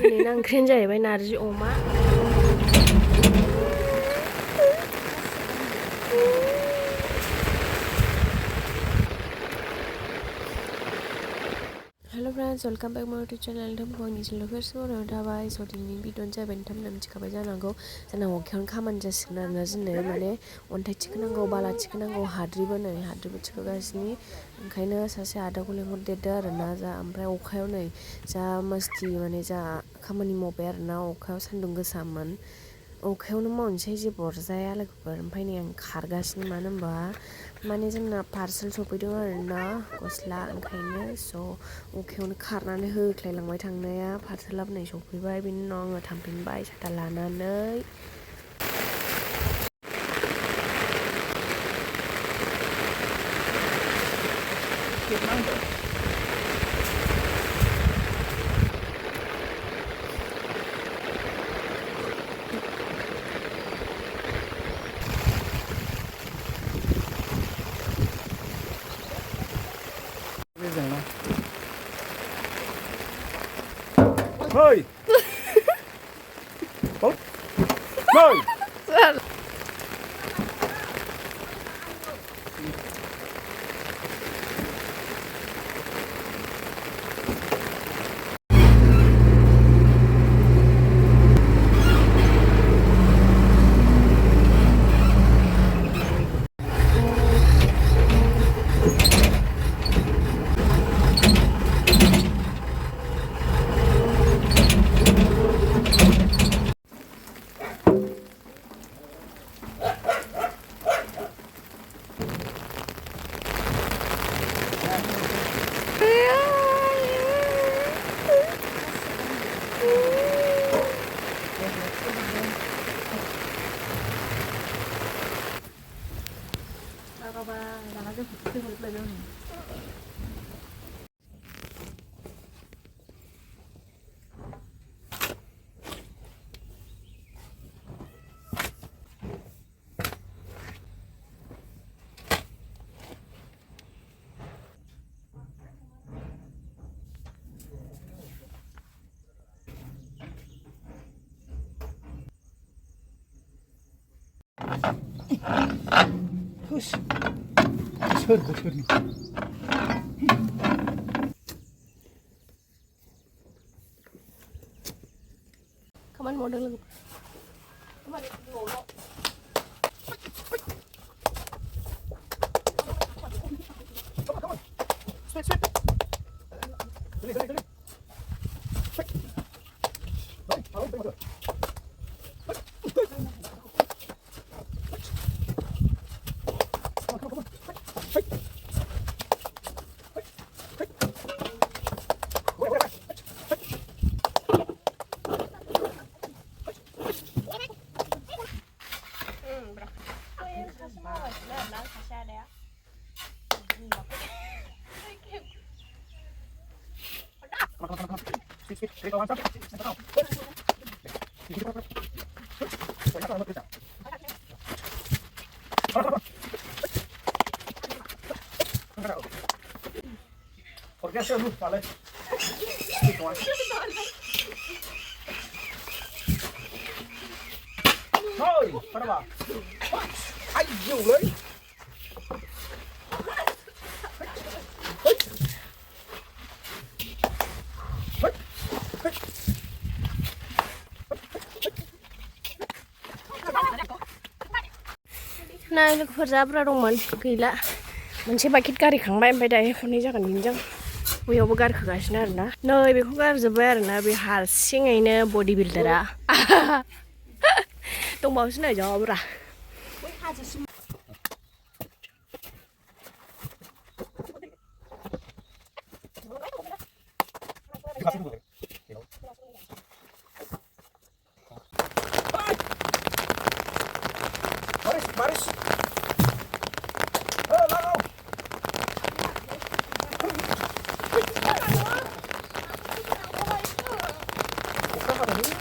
दिनैना ओंख्रियानो जाहैबाय नारजि अमा Hello friends, welcome back to my YouTube channel. नोंथांमोनखौ आंनि चेनेलाव फेरसे बरायनाय थाबाय। स' दिनैनि भिडिअ'आनो जाबाय नोंथांमोना मिथिखाबाय जानांगौ जोंना अखायावनो खामानि जासिगोन आरोना जोंनो माने अन्थाइ थिखोनांगौ बाला थिखोनांगौ हाद्रिबो थिखोगासिनो ओंखायनो सासे आदाखौ लेंहरदेरदो आरोना जा ओमफ्राय अखायाव नै जा मस्ति माने जा खामानि मावबाय आरोना अखायाव सान्दुं गोसामोन अखायावनो मावनोसै जेबो अरजाया लोगोफोर ओमफ्राय नै आं खारगासिनो मानो होनबा माने जोंना पार्सेल सफैदों आरोना गस्ला ओंखायनो स' अखायावनो खारनानै होख्लायलांबाय थांनाया पार्सेलाबो नै सफैबाय बेनि उनाव आङो थांफिनबाय साथा लानानै Hey! Oh! Hey! Push. Kör. Kamani mau dengar Kamani ngomong ¿Por qué haces luz, vale? Thôi, para bà. Ai dù lấy. Nah, लोगोफोर जाब्रा दंमोन गैला मोनसे बाकेट गारिखांबाय ओमफ्राय दायो खननै जागोन बिनिजों बैयावबो गारखोगासिनो आरोना नै बेखौ गारजोब्बाय आरोना बे हारसिङैनो बडि बिल्डारा दंबावोसो नै जाब्रा Baris. Lalu. Bukan pada ini.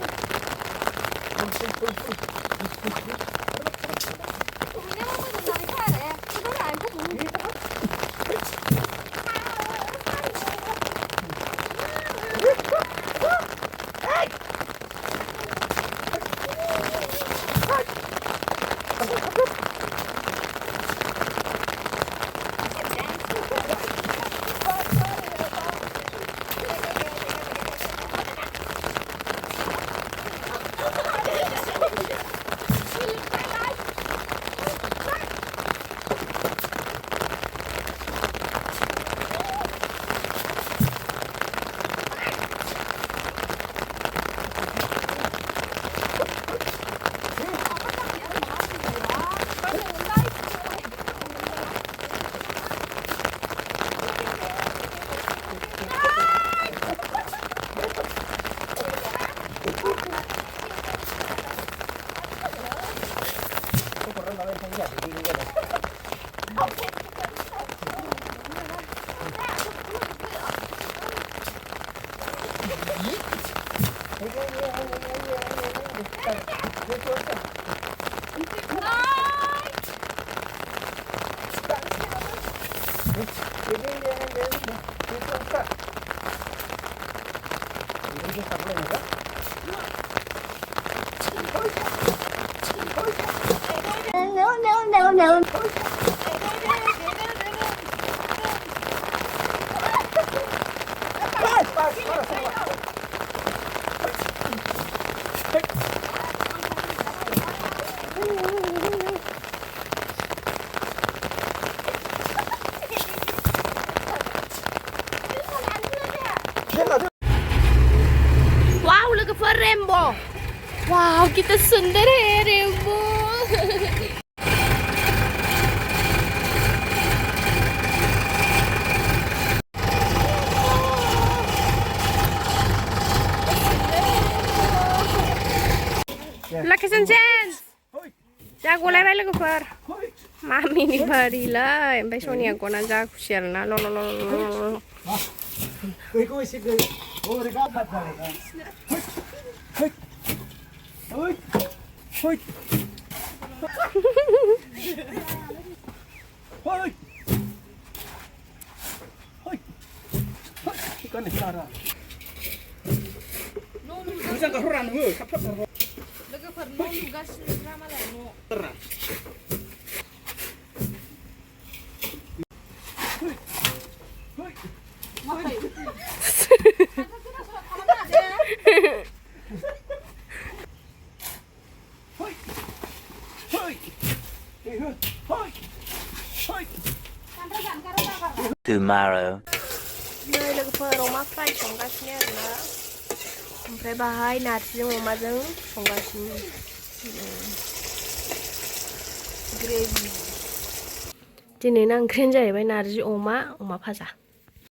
No. Wow, look for rainbow. Wow, kita sundar hai rainbow. Lucky and chance. Jago lai bai look for. Mami ni bari lai. Bai Sonia ko na jago share na. Lo. Kau isi kau. Oh, mereka apa dah? Hoi. Hoi. Hoi. Hoi. Ikan ni cara. Jangan kau orang tu, kapat kau. Look for no gas drama lai no. Terah. Tomorrow. Nơi logofer rumah fry संगासिनो आरोना ओमफ्राय बाहाय नारजिजों अमाजों संगासिनो gravy दिनैना ओंख्रियानो जाहैबाय नारजि अमा भाजा